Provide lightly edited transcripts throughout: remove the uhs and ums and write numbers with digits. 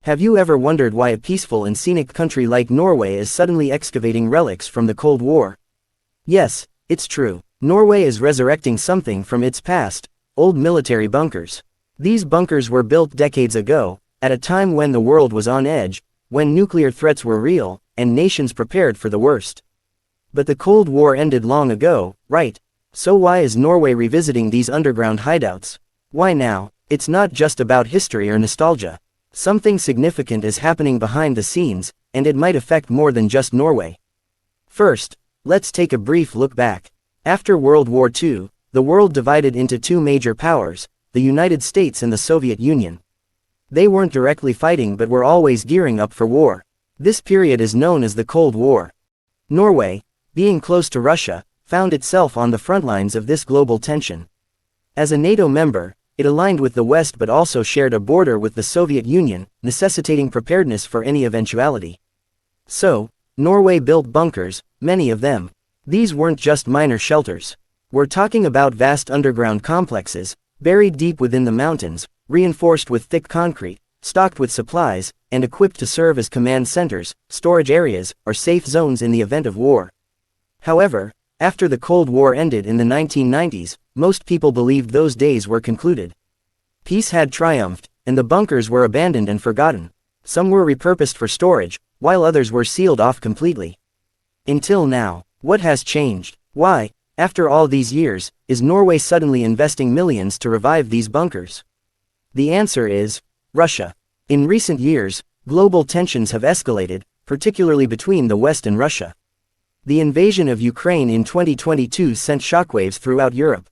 Have you ever wondered why a peaceful and scenic country like Norway is suddenly excavating relics from the Cold War? Yes, it's true. Norway is resurrecting something from its past, old military bunkers. These bunkers were built decades ago, at a time when the world was on edge, when nuclear threats were real, and nations prepared for the worst. But the Cold War ended long ago, right? So why is Norway revisiting these underground hideouts? Why now? It's not just about history or nostalgia. Something significant is happening behind the scenes, and it might affect more than just Norway. First, let's take a brief look back. After World War II, the world divided into two major powers, the United States and the Soviet Union. They weren't directly fighting but were always gearing up for war. This period is known as the Cold War. Norway, being close to Russia, found itself on the front lines of this global tension. As a NATO member, it aligned with the West but also shared a border with the Soviet Union, necessitating preparedness for any eventuality. So, Norway built bunkers, many of them. These weren't just minor shelters. We're talking about vast underground complexes, buried deep within the mountains, reinforced with thick concrete, stocked with supplies, and equipped to serve as command centers, storage areas, or safe zones in the event of war. However, after the Cold War ended in the 1990s, most people believed those days were concluded. Peace had triumphed, and the bunkers were abandoned and forgotten. Some were repurposed for storage, while others were sealed off completely. Until now, what has changed? Why, after all these years, is Norway suddenly investing millions to revive these bunkers? The answer is Russia. In recent years, global tensions have escalated, particularly between the West and Russia. The invasion of Ukraine in 2022 sent shockwaves throughout Europe.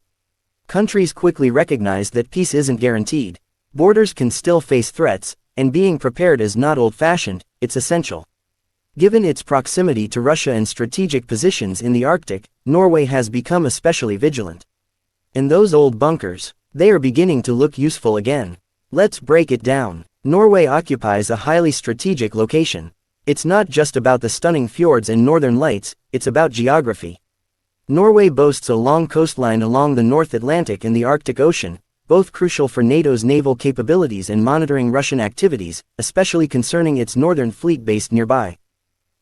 Countries quickly recognized that peace isn't guaranteed. Borders can still face threats, and being prepared is not old-fashioned, it's essential. Given its proximity to Russia and strategic positions in the Arctic, Norway has become especially vigilant. And those old bunkers, they are beginning to look useful again. Let's break it down. Norway occupies a highly strategic location. It's not just about the stunning fjords and northern lights, it's about geography. Norway boasts a long coastline along the North Atlantic and the Arctic Ocean, both crucial for NATO's naval capabilities and monitoring Russian activities, especially concerning its northern fleet based nearby.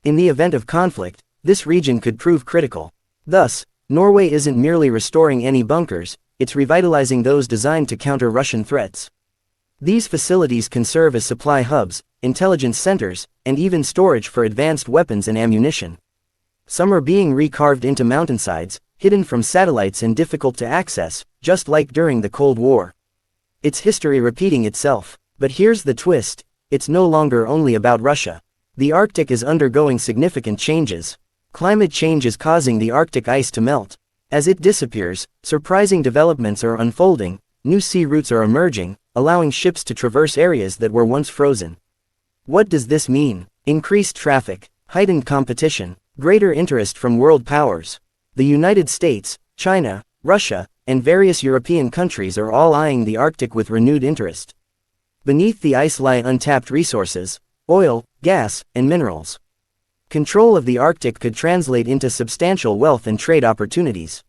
In the event of conflict, this region could prove critical. Thus, Norway isn't merely restoring any bunkers, it's revitalizing those designed to counter Russian threats. These facilities can serve as supply hubs, intelligence centers, and even storage for advanced weapons and ammunition. Some are being recarved into mountainsides, hidden from satellites and difficult to access, just like during the Cold War. It's history repeating itself. But here's the twist, it's no longer only about Russia. The Arctic is undergoing significant changes. Climate change is causing the Arctic ice to melt. As it disappears, surprising developments are unfolding, new sea routes are emerging, allowing ships to traverse areas that were once frozen. What does this mean? Increased traffic, heightened competition, greater interest from world powers. The United States, China, Russia, and various European countries are all eyeing the Arctic with renewed interest. Beneath the ice lie untapped resources, oil, gas, and minerals. Control of the Arctic could translate into substantial wealth and trade opportunities.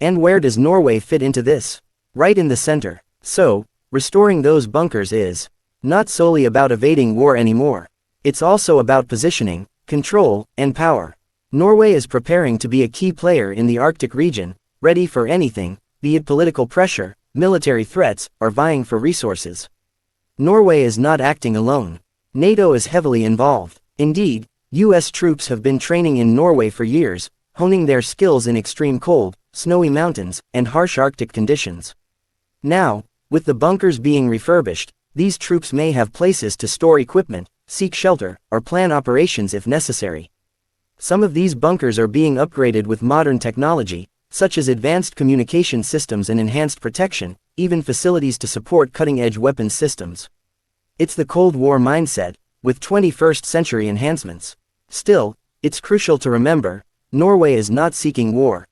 And where does Norway fit into this? Right in the center. So, restoring those bunkers is not solely about evading war anymore. It's also about positioning, control, and power. Norway is preparing to be a key player in the Arctic region, ready for anything, be it political pressure, military threats, or vying for resources. Norway is not acting alone. NATO is heavily involved. Indeed, US troops have been training in Norway for years, honing their skills in extreme cold, snowy mountains, and harsh Arctic conditions. Now, with the bunkers being refurbished, these troops may have places to store equipment, seek shelter, or plan operations if necessary. Some of these bunkers are being upgraded with modern technology, such as advanced communication systems and enhanced protection, even facilities to support cutting-edge weapons systems. It's the Cold War mindset, with 21st century enhancements. Still, it's crucial to remember, Norway is not seeking war.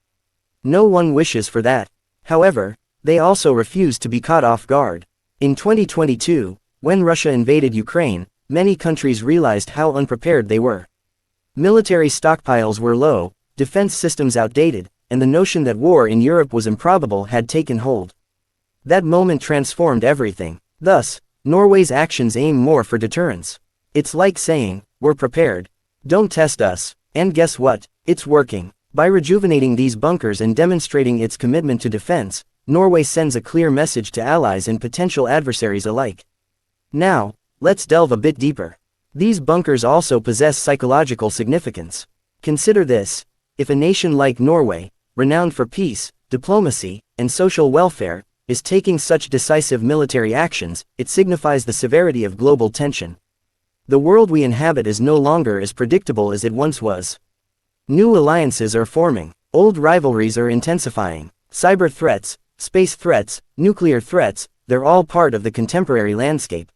No one wishes for that. However, they also refuse to be caught off guard. In 2022, when Russia invaded Ukraine, many countries realized how unprepared they were. Military stockpiles were low, defense systems outdated, and the notion that war in Europe was improbable had taken hold. That moment transformed everything. Thus, Norway's actions aim more for deterrence. It's like saying, we're prepared. Don't test us. And guess what? It's working. By rejuvenating these bunkers and demonstrating its commitment to defense, Norway sends a clear message to allies and potential adversaries alike. Now, let's delve a bit deeper. These bunkers also possess psychological significance. Consider this: if a nation like Norway, renowned for peace, diplomacy, and social welfare, is taking such decisive military actions, it signifies the severity of global tension. The world we inhabit is no longer as predictable as it once was. New alliances are forming, old rivalries are intensifying. Cyber threats, space threats, nuclear threats, they're all part of the contemporary landscape.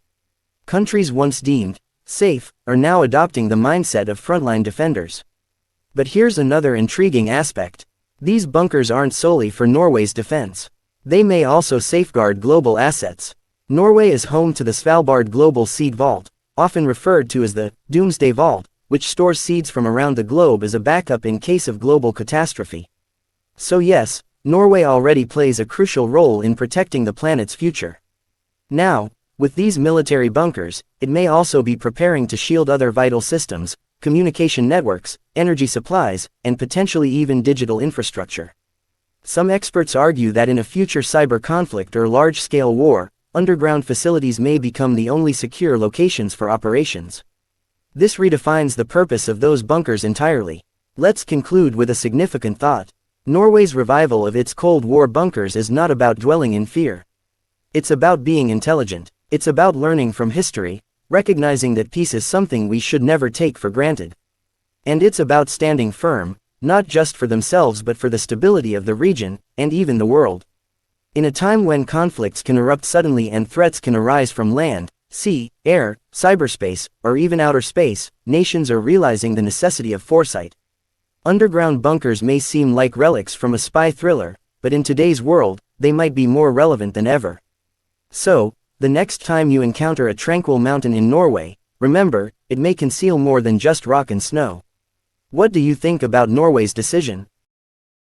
Countries once deemed safe are now adopting the mindset of frontline defenders. But here's another intriguing aspect. These bunkers aren't solely for Norway's defense. They may also safeguard global assets. Norway is home to the Svalbard Global Seed Vault, often referred to as the Doomsday Vault, which stores seeds from around the globe as a backup in case of global catastrophe. So yes, Norway already plays a crucial role in protecting the planet's future. Now, with these military bunkers, it may also be preparing to shield other vital systems, communication networks, energy supplies, and potentially even digital infrastructure. Some experts argue that in a future cyber conflict or large-scale war, underground facilities may become the only secure locations for operations. This redefines the purpose of those bunkers entirely. Let's conclude with a significant thought. Norway's revival of its Cold War bunkers is not about dwelling in fear. It's about being intelligent. It's about learning from history, recognizing that peace is something we should never take for granted. And it's about standing firm, not just for themselves but for the stability of the region, and even the world. In a time when conflicts can erupt suddenly and threats can arise from land, sea, air, cyberspace, or even outer space, nations are realizing the necessity of foresight. Underground bunkers may seem like relics from a spy thriller, but in today's world, they might be more relevant than ever. So, the next time you encounter a tranquil mountain in Norway, remember, it may conceal more than just rock and snow. What do you think about Norway's decision?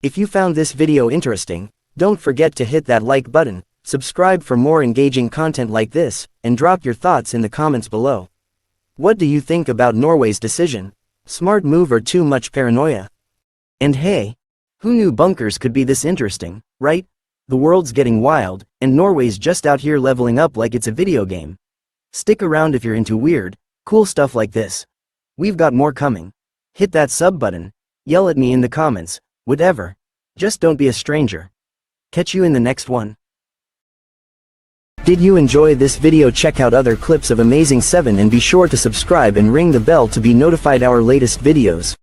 If you found this video interesting, don't forget to hit that like button, subscribe for more engaging content like this, and drop your thoughts in the comments below. What do you think about Norway's decision? Smart move or too much paranoia? And hey, who knew bunkers could be this interesting, right? The world's getting wild, and Norway's just out here leveling up like it's a video game. Stick around if you're into weird, cool stuff like this. We've got more coming. Hit that sub button, yell at me in the comments, whatever. Just don't be a stranger. Catch you in the next one. Did you enjoy this video? Check out other clips of Amazing 7 and be sure to subscribe and ring the bell to be notified our latest videos.